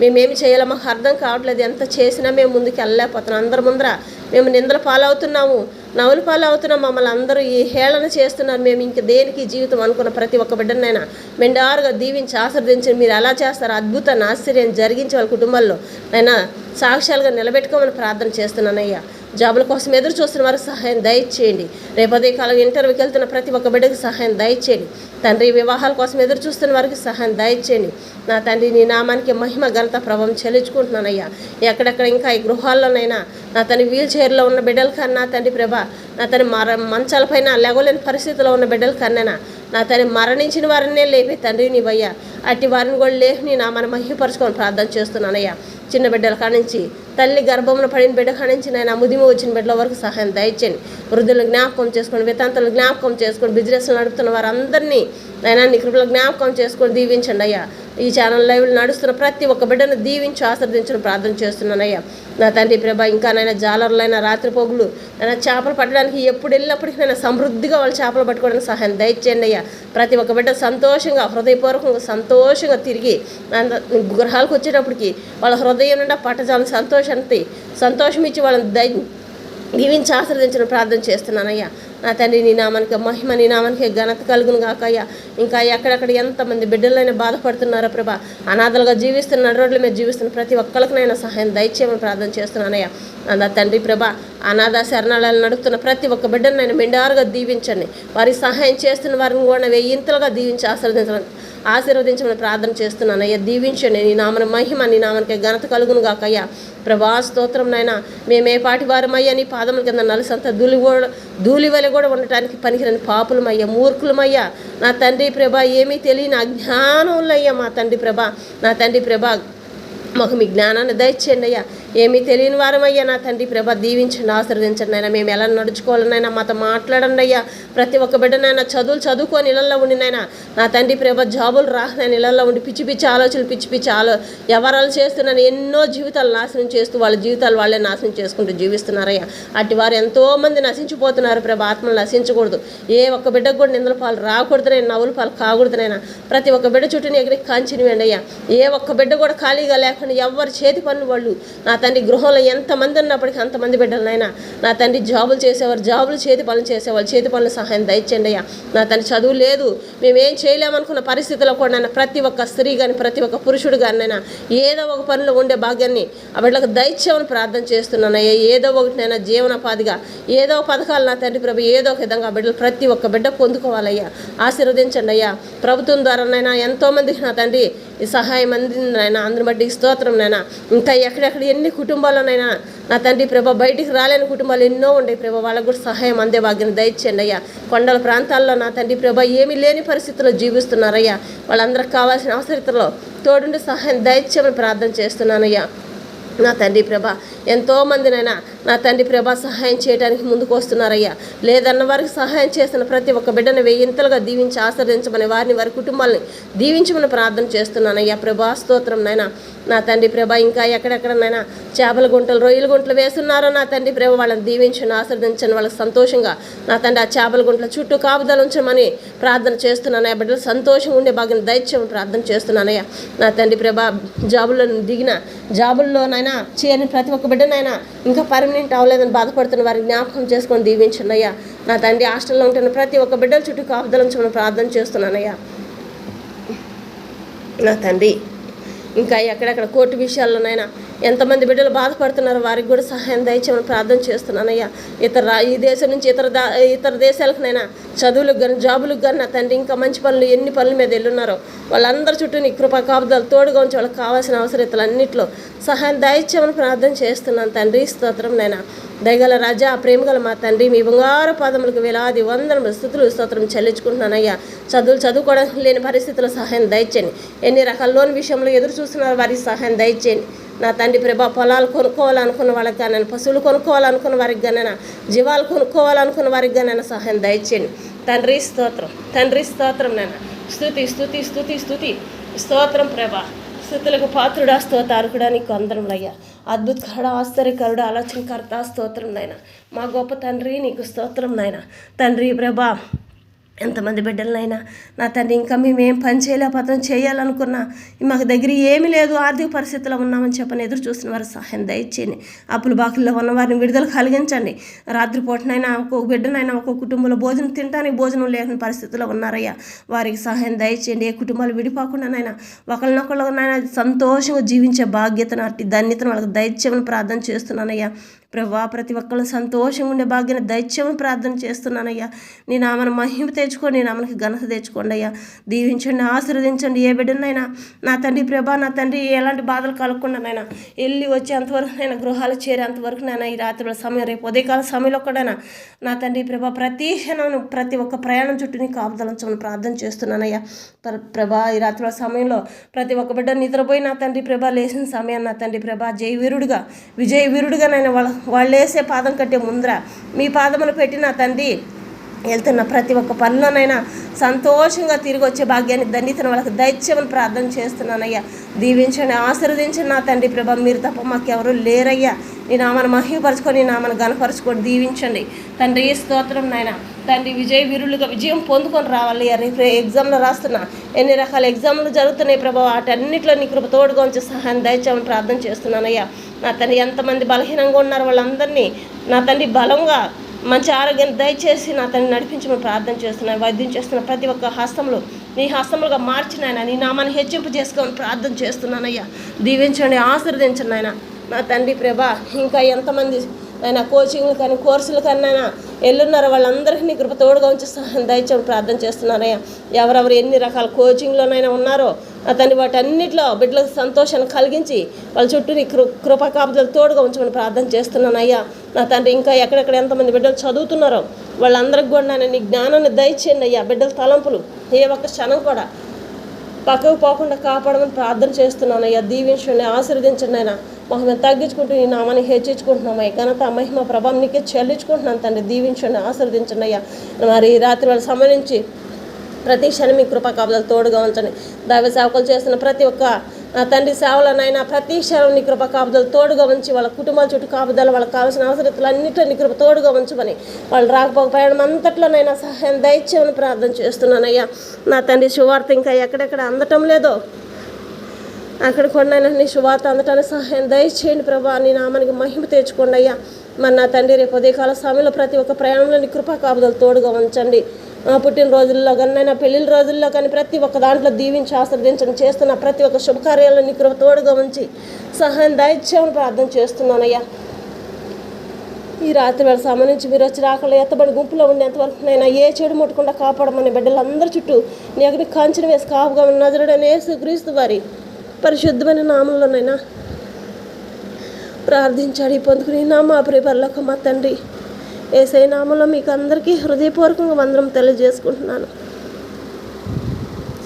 మేమేమి చేయాలో మాకు అర్థం కావట్లేదు. ఎంత చేసినా మేము ముందుకు వెళ్ళలేకపోతున్నాం. అందరి ముందర మేము నిందల పాలవుతున్నాము, నవ్వుల పాలవుతున్నాం. మమ్మల్ని అందరూ ఈ హేళన చేస్తున్నారు. మేము ఇంక దేనికి జీవితం అనుకున్న ప్రతి ఒక్క బిడ్డనైనా మెండారుగా దీవించి ఆశీర్వదించి మీరు ఎలా చేస్తారు అద్భుతాన్ని, ఆశ్చర్యం జరిగించి వాళ్ళ కుటుంబాల్లో నైనా సాక్ష్యాలుగా నిలబెట్టుకోమని ప్రార్థన చేస్తున్నానయ్యా. జాబుల కోసం ఎదురు చూస్తున్న వారికి సహాయం దయచేయండి. రేపు ఉదయకాలం ఇంటర్వ్యూకి వెళ్తున్న ప్రతి ఒక్క బిడ్డకి సహాయం దయచేయండి తండ్రి. వివాహాల కోసం ఎదురు చూస్తున్న వారికి సహాయం దయచేయండి నా తండ్రి. నీ నామానికి మహిమ, ఘనత, ప్రభావం చెల్లించుకుంటున్నానయ్యా. ఎక్కడెక్కడ ఇంకా ఈ గృహాల్లోనైనా నా తండ్రి వీల్ చైర్లో ఉన్న బిడ్డల కన్నా తండ్రి ప్రభా, నా తండ్రి మంచాలపైన లేవలేని పరిస్థితిలో ఉన్న బిడ్డల కన్నా నా తండ్రి మరణించిన వారినే లేపే తండ్రి నీవయ్యా. అట్టి వారిని కూడా లేపి నీ నామాన్ని మహిమపరచుకొని ప్రార్థన చేస్తున్నానయ్యా. చిన్న బిడ్డల కానించి తల్లి గర్భంలో పడిన బిడ్డ కానించి నేను ముదిమి వచ్చిన బిడ్డల వరకు సహాయం దయచేయండి. వృద్ధులను జ్ఞాపకం చేసుకొని, వితంతులను జ్ఞాపకం చేసుకొని, బిజినెస్లు నడుపుతున్న వారందరినీ నైనా నీ కృపలో జ్ఞాపకం చేసుకొని దీవించండి అయ్యా. ఈ ఛానల్ లైవ్లు నడుస్తున్న ప్రతి ఒక్క బిడ్డను దీవించి ఆశీర్వదించడం ప్రార్థన చేస్తున్నానయ్యా. నా తండ్రి ప్రభా ఇంకా నైనా జాలర్లైనా రాత్రి పొగులు నైనా చేపలు పట్టడానికి ఎప్పుడు వెళ్ళినప్పటికీ నైనా సమృద్ధిగా వాళ్ళు చేపలు పట్టుకోవడానికి సహాయం దయచేయండి అయ్యా. ప్రతి ఒక్క బిడ్డ సంతోషంగా, హృదయపూర్వకంగా, సంతోషంగా తిరిగి గృహాలకు వచ్చేటప్పటికి వాళ్ళ హృదయం నిండా పట్టజాలని సంతోషం ఇచ్చి వాళ్ళని దీవించి ఆశీర్వదించడం ప్రార్థన చేస్తున్నానయ్యా. నా తండ్రి నీ నామానికి మహిమ, నీ నామానికి ఘనత కలుగును గాకయ్యా. ఇంకా ఎక్కడెక్కడ ఎంతమంది బిడ్డలైనా బాధపడుతున్నారో ప్రభా, అనాథలుగా జీవిస్తున్న రోడ్ల మీద జీవిస్తున్న ప్రతి ఒక్కరికైనా సహాయం దయచేయమని ప్రార్థన చేస్తున్నానయ్యా. నా తండ్రి ప్రభా, అనాథ శరణాలయాలు నడుపుతున్న ప్రతి ఒక్క బిడ్డను నేను మెండారుగా దీవించండి. వారికి సహాయం చేస్తున్న వారిని కూడా వెయ్యింతలుగా దీవించి ఆశీర్వదించమని ప్రార్థన చేస్తున్నానయ్యా. దీవించండి. నీ నామన మహిమ, నీ నామానికి ఘనత కలుగును గాకయ్యా. ప్రభా స్తోత్రం నాయన. మేమే పాటి వారమయ్యా, నీ పాదముల కింద నలుసంత ధూళివలె కూడా ఉండటానికి పనికిరని పాపులమయ్యా, మూర్ఖులమయ్యా. నా తండ్రి ప్రభా, ఏమీ తెలియని అజ్ఞానంలయ్యా మా తండ్రి ప్రభా. నా తండ్రి ప్రభా, మాకు మీ జ్ఞానాన్ని దయచేయండి అయ్యా. ఏమీ తెలియని వారమయ్యా నా తండ్రి ప్రభా, దీవించండి, ఆశీర్వదించండి అయినా. మేము ఎలా నడుచుకోవాలనైనా మాతో మాట్లాడండి అయ్యా. ప్రతి ఒక్క బిడ్డనైనా చదువుకొని ఇళ్ళల్లో ఉండినైనా నా తండ్రి ప్రభా, జాబులు రానైనా ఇళ్ళల్లో ఉండి పిచ్చి ఆలోచనలు వ్యవహారాలు చేస్తున్నాను. ఎన్నో జీవితాలు నాశనం చేస్తూ వాళ్ళ జీవితాలు వాళ్ళే నాశనం చేసుకుంటూ జీవిస్తున్నారయ్యా. అట్టి వారు ఎంతోమంది నశించిపోతున్నారు ప్రభా. ఆత్మలు నశించకూడదు. ఏ ఒక్క బిడ్డకు కూడా నిందల పాలు రాకూడదునైనా, నవ్వుల పాలు కాకూడదునైనా. ప్రతి ఒక్క బిడ్డ చుట్టూని ఎక్కడికి కాంచినివ్వండి అయ్యా. ఏ ఒక్క బిడ్డ కూడా ఖాళీగా లేకుండా ఎవరి చేతి పనులు వాళ్ళు నా తండ్రి గృహంలో ఎంతమంది ఉన్నప్పటికీ అంతమంది బిడ్డలనైనా నా తండ్రి జాబులు చేసేవారు, చేతి పనులు చేసేవాళ్ళు చేతి పనులు సహాయం దయచేయండి అయ్యా. నా తండ్రి చదువు లేదు, మేమేం చేయలేమనుకున్న పరిస్థితుల్లో కూడా ప్రతి ఒక్క స్త్రీ కానీ ప్రతి ఒక్క పురుషుడు కానైనా ఏదో ఒక పనిలో ఉండే భాగ్యాన్ని ఆ బిడ్డలకు దయచేయమని ప్రార్థన చేస్తున్నానయ్యా. ఏదో ఒకటినైనా జీవనోపాధిగా ఏదో పథకాలు నా తండ్రి ప్రభు ఏదో ఒక విధంగా బిడ్డలు ప్రతి ఒక్క బిడ్డ పొందుకోవాలయ్యా. ఆశీర్వదించండి అయ్యా. ప్రభుత్వం ద్వారానైనా ఎంతోమందికి నా తండ్రి ఈ సహాయం అందిందనైనా, అందుని బట్టి స్తోత్రం నైనా. ఇంకా ఎక్కడెక్కడ ఎన్ని కుటుంబాల్లోనైనా నా తండ్రి ప్రభా, బయటికి రాలేని కుటుంబాలు ఎన్నో ఉండేవి ప్రభా. వాళ్ళకు కూడా సహాయం అందే భాగ్యం దయచేయండి అయ్యా. కొండల ప్రాంతాల్లో నా తండ్రి ప్రభా ఏమీ లేని పరిస్థితుల్లో జీవిస్తున్నారయ్యా. వాళ్ళందరికి కావాల్సిన అవసరతలో తోడుండి సహాయం దయచేయమని ప్రార్థన చేస్తున్నానయ్యా. నా తండ్రి ప్రభా, ఎంతోమందినైనా నా తండ్రి ప్రభా సహాయం చేయడానికి ముందుకు వస్తున్నారయ్యా. లేదన్న వారికి సహాయం చేస్తున్న ప్రతి ఒక్క బిడ్డను వెయ్యింతలుగా దీవించి ఆశీర్వదించమని వారి కుటుంబాలని దీవించమని ప్రార్థన చేస్తున్నానయ్యా. ప్రభా స్తోత్రం నాయన. నా తండ్రి ప్రభా ఇంకా ఎక్కడెక్కడనైనా చేపల గుంటలు రొయ్యల గుంటలు వేస్తున్నారో నా తండ్రి ప్రభ వాళ్ళని దీవించండి, ఆశీర్వదించండి. వాళ్ళకి సంతోషంగా నా తండ్రి ఆ చేపల గుంటల చుట్టూ కాపుదలు ఉంచమని ప్రార్థన చేస్తున్నానయ్యా. బిడ్డలు సంతోషంగా ఉండే భాగ్యం దయచేయమని ప్రార్థన చేస్తున్నానయ్యా. నా తండ్రి ప్రభా జాబుల్లోనైనా చేయని ప్రతి ఒక్క బిడ్డనైనా ఇంకా పర్మనెంట్ అవ్వలేదని బాధపడుతున్న వారికి జ్ఞాపకం చేసుకొని దీవించండి అయ్యా. నా తండ్రి హాస్టల్లో ఉంటున్న ప్రతి ఒక్క బిడ్డల చుట్టూ కాపుదలు ఉంచమని ప్రార్థన చేస్తున్నానయ్యా. నా తండ్రి ఇంకా ఎక్కడెక్కడ కోర్టు విషయాల్లోనైనా ఎంతమంది బిడ్డలు బాధపడుతున్నారో వారికి కూడా సహాయం దయచేయమని ప్రార్థన చేస్తున్నానయ్యా. ఈ దేశం నుంచి ఇతర దేశాలకునైనా చదువులకు కానీ జాబులకు కానీ నా తండ్రి ఇంకా మంచి పనులు ఎన్ని పనుల మీద వెళ్ళున్నారో వాళ్ళందరి చుట్టూ నీ కృపా కాపుదలు తోడుగా ఉంచి వాళ్ళకి కావాల్సిన అవసరతలన్నింటిలో సహాయం దయచేయమని ప్రార్థన చేస్తున్నాను తండ్రి. స్తోత్రం నైనా. దయగల రాజా, ప్రేమగల మా తండ్రి, మీ బంగారు పాదములకు వేలాది వందనములు స్తుతులు స్తోత్రం చెల్లించుకుంటున్నానయ్యా. చదువుకోవడానికి లేని పరిస్థితుల్లో సహాయం దయచేయండి. ఎన్ని రకాల లోన్ విషయంలో ఎదురు చూస్తున్నారు వారికి సహాయం దయచేయండి. నా తండ్రి ప్రభా పొలాలు కొనుక్కోవాలనుకున్న వాళ్ళకి కానీ, పశువులు కొనుక్కోవాలనుకున్న వారికి కానీ, జీవాలు కొనుక్కోవాలనుకున్న వారికి కానీ సహాయం దయచేయండి. తండ్రి స్తోత్రం, తండ్రి స్తోత్రం నాయన. స్తుతి స్తుతి స్తుతి స్తుతి స్తోత్రం ప్రభా. స్తుతులకు పాత్రుడా స్తోతారకుడా నీకు అందరములయ్యా. అద్భుతకరుడా, ఆశ్చర్యకరుడా, ఆలోచనకర్త స్తోత్రం నాయన. మా గొప్ప తండ్రి నీకు స్తోత్రం నాయన. తండ్రి ప్రభా ఎంతమంది బిడ్డలనైనా నా తండ్రి ఇంకా మేమేం పని చేయలేకపోతాం, చేయాలనుకున్నా మాకు దగ్గర ఏమీ లేదు, ఆర్థిక పరిస్థితుల్లో ఉన్నామని చెప్పని ఎదురు చూసిన వారు సహాయం దయచేయండి. అప్పుల బాకుల్లో ఉన్న వారిని విడుదల కలిగించండి. రాత్రిపూటనైనా ఒక్కొక్క బిడ్డనైనా ఒక్కొక్క కుటుంబంలో భోజనం తినడానికి భోజనం లేని పరిస్థితుల్లో ఉన్నారయ్యా. వారికి సహాయం దయచేయండి. ఏ కుటుంబాలు విడిపోకుండానైనా ఒకరినొకరినైనా సంతోషంగా జీవించే బాధ్యతను అట్టి ధన్యతను వాళ్ళకి దయచేయమని ప్రార్థన చేస్తున్నానయ్యా. ప్రభా ప్రతి ఒక్కళ్ళు సంతోషంగా ఉండే భాగ్యాన్ని దయచేయమని ప్రార్థన చేస్తున్నానయ్యా. నీ నామను మహిమ తెచ్చుకోండి, నీ నామనికి ఘనత తెచ్చుకోండి అయ్యా. దీవించండి, ఆశీర్వదించండి. ఏ బిడ్డనైనా నా తండ్రి ప్రభా, నా తండ్రి ఎలాంటి బాధలు కలగకుండానైనా వెళ్ళి వచ్చేంతవరకు నైనా గృహాలు చేరేంతవరకు నైనా ఈ రాత్రి సమయం రేపు ఉదయకాల సమయంలో కూడా నా తండ్రి ప్రభా ప్రతి క్షణం ప్రతి ఒక్క ప్రయాణం చుట్టూ నీ కాపుదలంచమని ప్రార్థన చేస్తున్నానయ్యా. ప్రభా ఈ రాత్రి సమయంలో ప్రతి ఒక్క బిడ్డ నిద్రపోయి నా తండ్రి ప్రభా లేచిన సమయం నా తండ్రి ప్రభా విజయ వీరుడుగా నైనా వాళ్ళు వేసే పాదం కట్టే ముందర మీ పాదములు పెట్టి నా తండ్రి వెళ్తున్న ప్రతి ఒక్క పనిలోనైనా సంతోషంగా తిరిగి వచ్చే భాగ్యాన్ని ధన్యతను వాళ్ళకి దయచేయమని ప్రార్థన చేస్తున్నానయ్యా. దీవించండి, ఆశీర్వదించండి నా తండ్రి ప్రభా. మీరు తప్ప మాకెవరూ లేరయ్యా. నీ నామను మహిమపరచుకొని, నీ నామను ఘనపరచుకొని దీవించండి తండ్రి. స్తోత్రం నాయన. తండ్రి విజయ వీరులుగా విజయం పొందుకొని రావాలి. రేపు ఎగ్జామ్లో రాస్తున్నా ఎన్ని రకాల ఎగ్జామ్లు జరుగుతున్నాయి ప్రభావ, వాటన్నిటిలో నీ కృప తోడుగా ఉంచి సహాయం దయచేయమని ప్రార్థన చేస్తున్నానయ్యా. నా తండ్రి ఎంతమంది బలహీనంగా ఉన్నారు వాళ్ళందరినీ నా తండ్రి బలంగా మంచి ఆరోగ్యాన్ని దయచేసి నా తండ్రి నడిపించమని ప్రార్థన చేస్తున్నాను. వైద్యం చేస్తున్న ప్రతి ఒక్క హస్తములు నీ హస్తములుగా మార్చినాయన, నీ నామాన్ని హెచ్చింపు చేసుకోమని ప్రార్థన చేస్తున్నానయ్యా. దీవించండి, ఆశీర్వదించండి నాయన. నా తండ్రి ప్రభా ఇంకా ఎంతమంది ఆయన కోచింగ్లు కానీ కోర్సులు కన్నా వెళ్ళున్నారో వాళ్ళందరికీ నీ కృప తోడుగా ఉంచి సహాయం దయచేయమని ప్రార్థన చేస్తున్నానయ్యా. ఎవరెవరు ఎన్ని రకాల కోచింగ్లోనైనా ఉన్నారో నా తండ్రి వాటన్నిటిలో బిడ్డలకు సంతోషాన్ని కలిగించి వాళ్ళ చుట్టూ నీ కృపా కాపుదలు తోడుగా ఉంచమని ప్రార్థన చేస్తున్నానయ్యా. నా తండ్రి ఇంకా ఎక్కడెక్కడ ఎంతమంది బిడ్డలు చదువుతున్నారో వాళ్ళందరికీ కూడా నేను నీ జ్ఞానాన్ని దయచేయండి అయ్యా. బిడ్డల తలంపులు ఏ ఒక్క క్షణం కూడా పక్కకు పోకుండా కాపాడమని ప్రార్థన చేస్తున్నానయ్యా. దీవించండి, ఆశీర్వదించండి అయినా మహిమ తగ్గించుకుంటూ ఈ నామాన్ని హెచ్చించుకుంటున్నామయ్యా. ఘనత మహిమ ప్రభావం నీకే చెల్లించుకుంటున్నాను తండ్రి. దీవించండి, ఆశీర్వదించండి అయ్యా. మరి రాత్రి వాళ్ళ సంబంధించి ప్రతి క్షణం మీ కృపా కాపుదలు తోడుగా ఉంచండి. దైవ సేవకులు చేస్తున్న ప్రతి ఒక్క తండ్రి సేవలనైనా ప్రతి క్షణం నీ కృప కాపుదలు తోడుగా ఉంచి వాళ్ళ కుటుంబాల చుట్టూ కాపుదలు వాళ్ళకి కావాల్సిన అవసరతలు అన్నింటిలో నీ కృప తోడుగా ఉంచమని వాళ్ళు రాకపోక ప్రయాణం అంతట్లోనైనా సహాయం దయచేయమని ప్రార్థన చేస్తున్నానయ్యా. నా తండ్రి సువార్త ఇంకా ఎక్కడెక్కడ అందటం లేదో అక్కడ కొన్నైనా నీ సువార్త అందటానికి సహాయం దయచేయండి ప్రభా. నీ నామానికి మహిమ తెచ్చుకోండి అయ్యా. మరి నా తండ్రి రేపు ఉదయకాల సమయంలో ప్రతి ఒక్క ప్రయాణంలో నీ కృపా కాపుదలు తోడుగా ఉంచండి. పుట్టినరోజుల్లో కానీ పెళ్లిళ్ళ రోజుల్లో కానీ ప్రతి ఒక్క దాంట్లో దీవించి ఆశీర్వదించండి. చేస్తున్న ప్రతి ఒక్క శుభకార్యాల్లో నీ కృప తోడుగా ఉంచి సహాయం దయచేయమని ప్రార్థన చేస్తున్నానయ్యా. ఈ రాత్రి వేళ సంబంధించి మీరు వచ్చి రాకలు ఎత్తబడి గుంపులో ఉండేంతవరకు నైనా ఏ చెడు ముట్టకుండా కాపాడమని బిడ్డలందరి చుట్టూ నీ అగ్ని కాంచెను వేసి కాపుగా నజరుడైన యేసుక్రీస్తు వారి పరిశుద్ధమైన నామంలోనైనా ప్రార్థించాడు పొందుకుని మా ప్రియ పరలోక మా తండ్రి యేసయ్య నామంలో మీకు అందరికీ హృదయపూర్వకంగా వందనం తెలియజేసుకుంటున్నాను.